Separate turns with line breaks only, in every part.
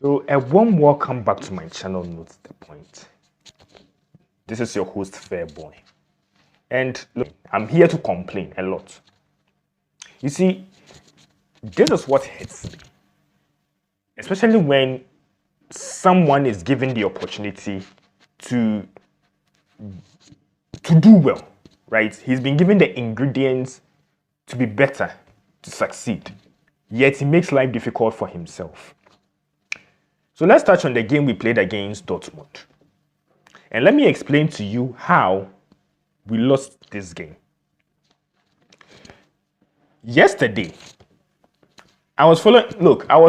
So, a warm welcome back to my channel, Note the Point. This is your host, Fairboy. And look, I'm here to complain a lot. You see, this is what hits me. Especially when someone is given the opportunity to do well, right? He's been given the ingredients to be better, to succeed. Yet he makes life difficult for himself. So let's touch on the game we played against Dortmund. And let me explain to you how we lost this game. Yesterday, I was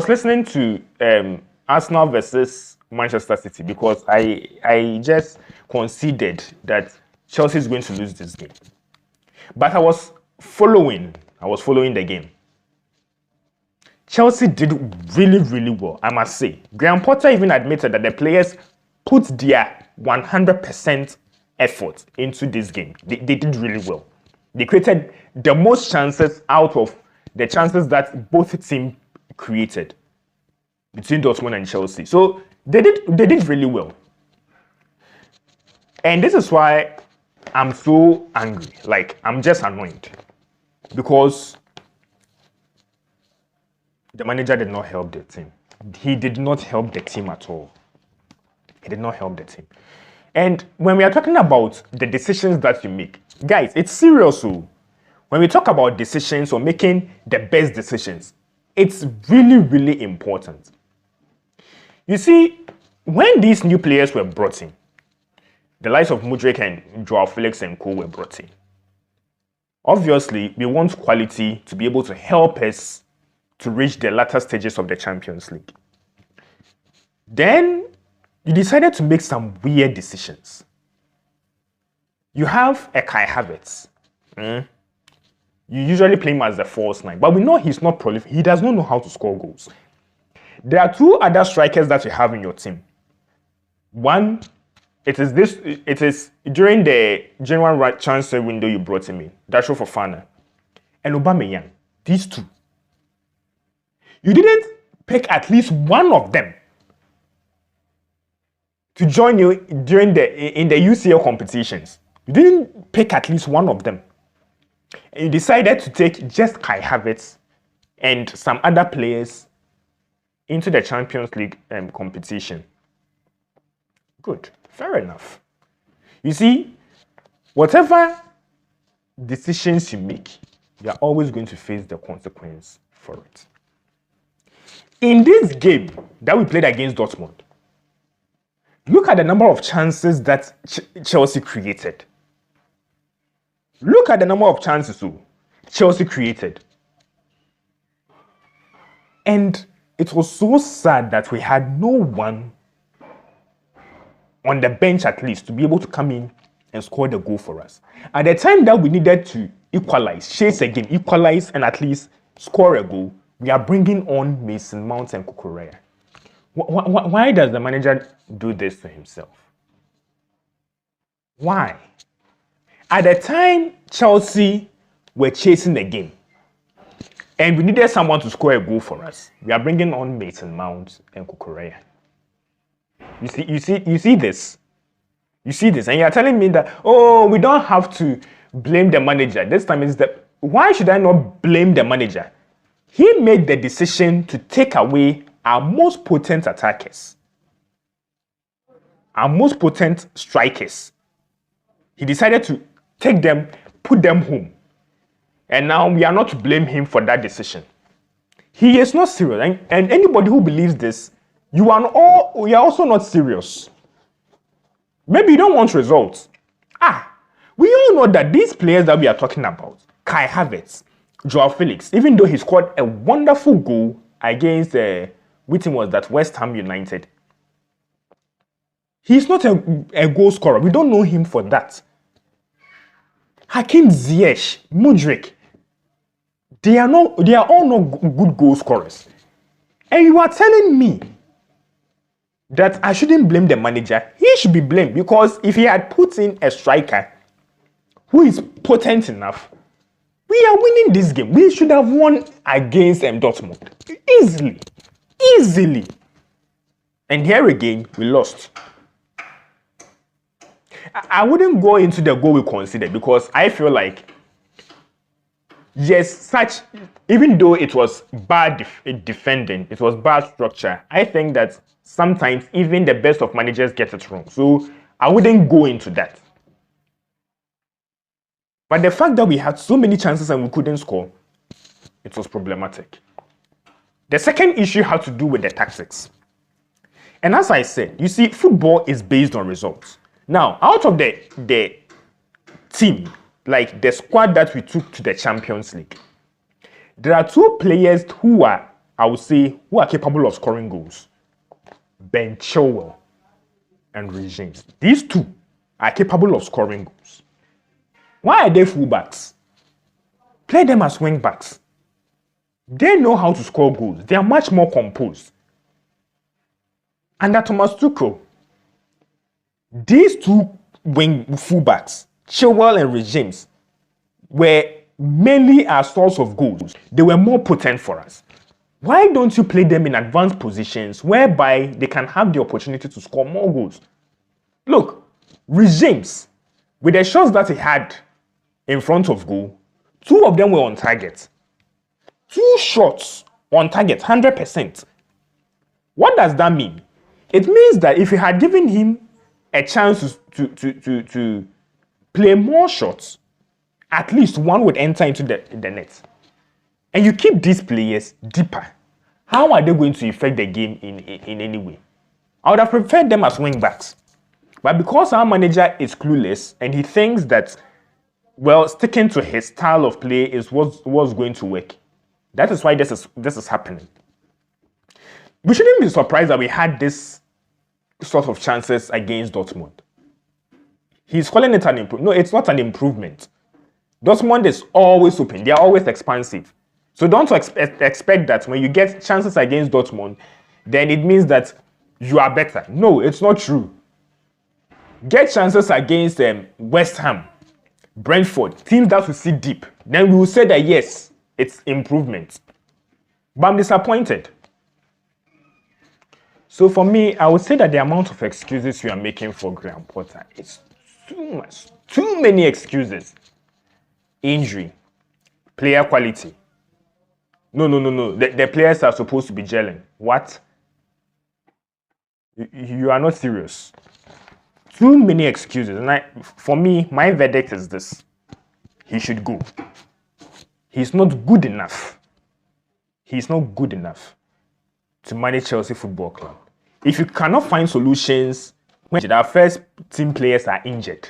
listening to Arsenal versus Manchester City because I just conceded that Chelsea is going to lose this game. But I was following the game. Chelsea did really, really well, I must say. Graham Potter even admitted that the players put their 100% effort into this game. They did really well. They created the most chances out of the chances that both teams created between Dortmund and Chelsea. So they did really well. And this is why I'm so angry. Like, I'm just annoyed. Because the manager did not help the team. He did not help the team at all. He did not help the team. And when we are talking about the decisions that you make, guys, it's serious. So when we talk about decisions or making the best decisions, it's really, really important. You see, when these new players were brought in, the likes of Mudryk and Joao Felix and Co were brought in. Obviously, we want quality to be able to help us to reach the latter stages of the Champions League. Then you decided to make some weird decisions. You have a Kai Havertz. You usually play him as the false nine, but we know he's not prolific. He does not know how to score goals. There are two other strikers that you have in your team. One, it is during the January transfer window you brought him in, Dacho Fofana and Aubameyang. These two. You didn't pick at least one of them to join you in the UCL competitions. You didn't pick at least one of them. And you decided to take just Kai Havertz and some other players into the Champions League competition. Good. Fair enough. You see, whatever decisions you make, you are always going to face the consequence for it. In this game that we played against Dortmund, look at the number of chances that Chelsea created. Look at the number of chances Chelsea created. And it was so sad that we had no one on the bench at least to be able to come in and score the goal for us. At the time that we needed to chase again, equalize and at least score a goal, we are bringing on Mason Mount and Cucurella. Why does the manager do this to himself? Why? At the time Chelsea were chasing the game and we needed someone to score a goal for us, we are bringing on Mason Mount and Cucurella. You see this? You see this? And you're telling me that, we don't have to blame the manager. This time is that, why should I not blame the manager? He made the decision to take away our most potent attackers, our most potent strikers. He decided to take them, put them home. And now we are not to blame him for that decision. He is not serious. And anybody who believes this, you are also not serious. Maybe you don't want results. We all know that these players that we are talking about, Kai Havertz, Joao Felix, even though he scored a wonderful goal against West Ham United, he's not a goal scorer. We don't know him for that. Hakim Ziyech, Mudryk, they are all not good goal scorers. And you are telling me that I shouldn't blame the manager? He should be blamed, because if he had put in a striker who is potent enough, we are winning this game. We should have won against Dortmund easily. And here again, we lost. I wouldn't go into the goal we considered because I feel like, yes, even though it was bad defending, it was bad structure, I think that sometimes even the best of managers get it wrong. So I wouldn't go into that. But the fact that we had so many chances and we couldn't score, it was problematic. The second issue had to do with the tactics. And as I said, you see, football is based on results. Now, out of the team, like the squad that we took to the Champions League, there are two players who are, I would say, who are capable of scoring goals. Ben Chilwell and Reece James. These two are capable of scoring goals. Why are they fullbacks? Play them as wing backs. They know how to score goals. They are much more composed. Under Thomas Tuchel, these two wing fullbacks, Chilwell and Reece James, were mainly our source of goals. They were more potent for us. Why don't you play them in advanced positions whereby they can have the opportunity to score more goals? Look, Reece James, with the shots that he had in front of goal, 2 of them were on target. 2 shots on target, 100%. What does that mean? It means that if you had given him a chance to play more shots, at least one would enter into the net. And you keep these players deeper. How are they going to affect the game in any way? I would have preferred them as wing backs. But because our manager is clueless and he thinks that, well, sticking to his style of play is what's going to work. That is why this is happening. We shouldn't be surprised that we had this sort of chances against Dortmund. He's calling it an improvement. No, it's not an improvement. Dortmund is always open. They are always expansive. So don't expect that when you get chances against Dortmund, then it means that you are better. No, it's not true. Get chances against West Ham, Brentford, teams that will sit deep. Then we will say that yes, it's improvement. But I'm disappointed. So for me, I would say that the amount of excuses you are making for Graham Potter is too much. Too many excuses. Injury, player quality. No. The players are supposed to be gelling. What? You are not serious. Too many excuses. And for me, my verdict is this. He should go. He's not good enough. He's not good enough to manage Chelsea Football Club. If you cannot find solutions when our first team players are injured,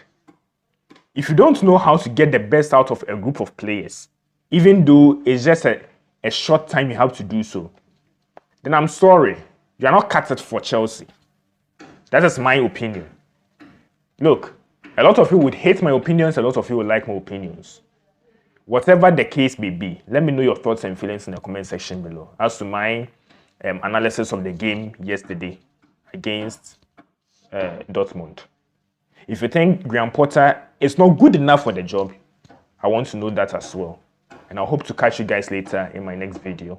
if you don't know how to get the best out of a group of players, even though it's just a short time you have to do so, then I'm sorry, you are not cut it for Chelsea. That is my opinion. Look, a lot of you would hate my opinions, a lot of you would like my opinions. Whatever the case may be, let me know your thoughts and feelings in the comment section below. As to my analysis of the game yesterday against Dortmund. If you think Graham Potter is not good enough for the job, I want to know that as well. And I hope to catch you guys later in my next video.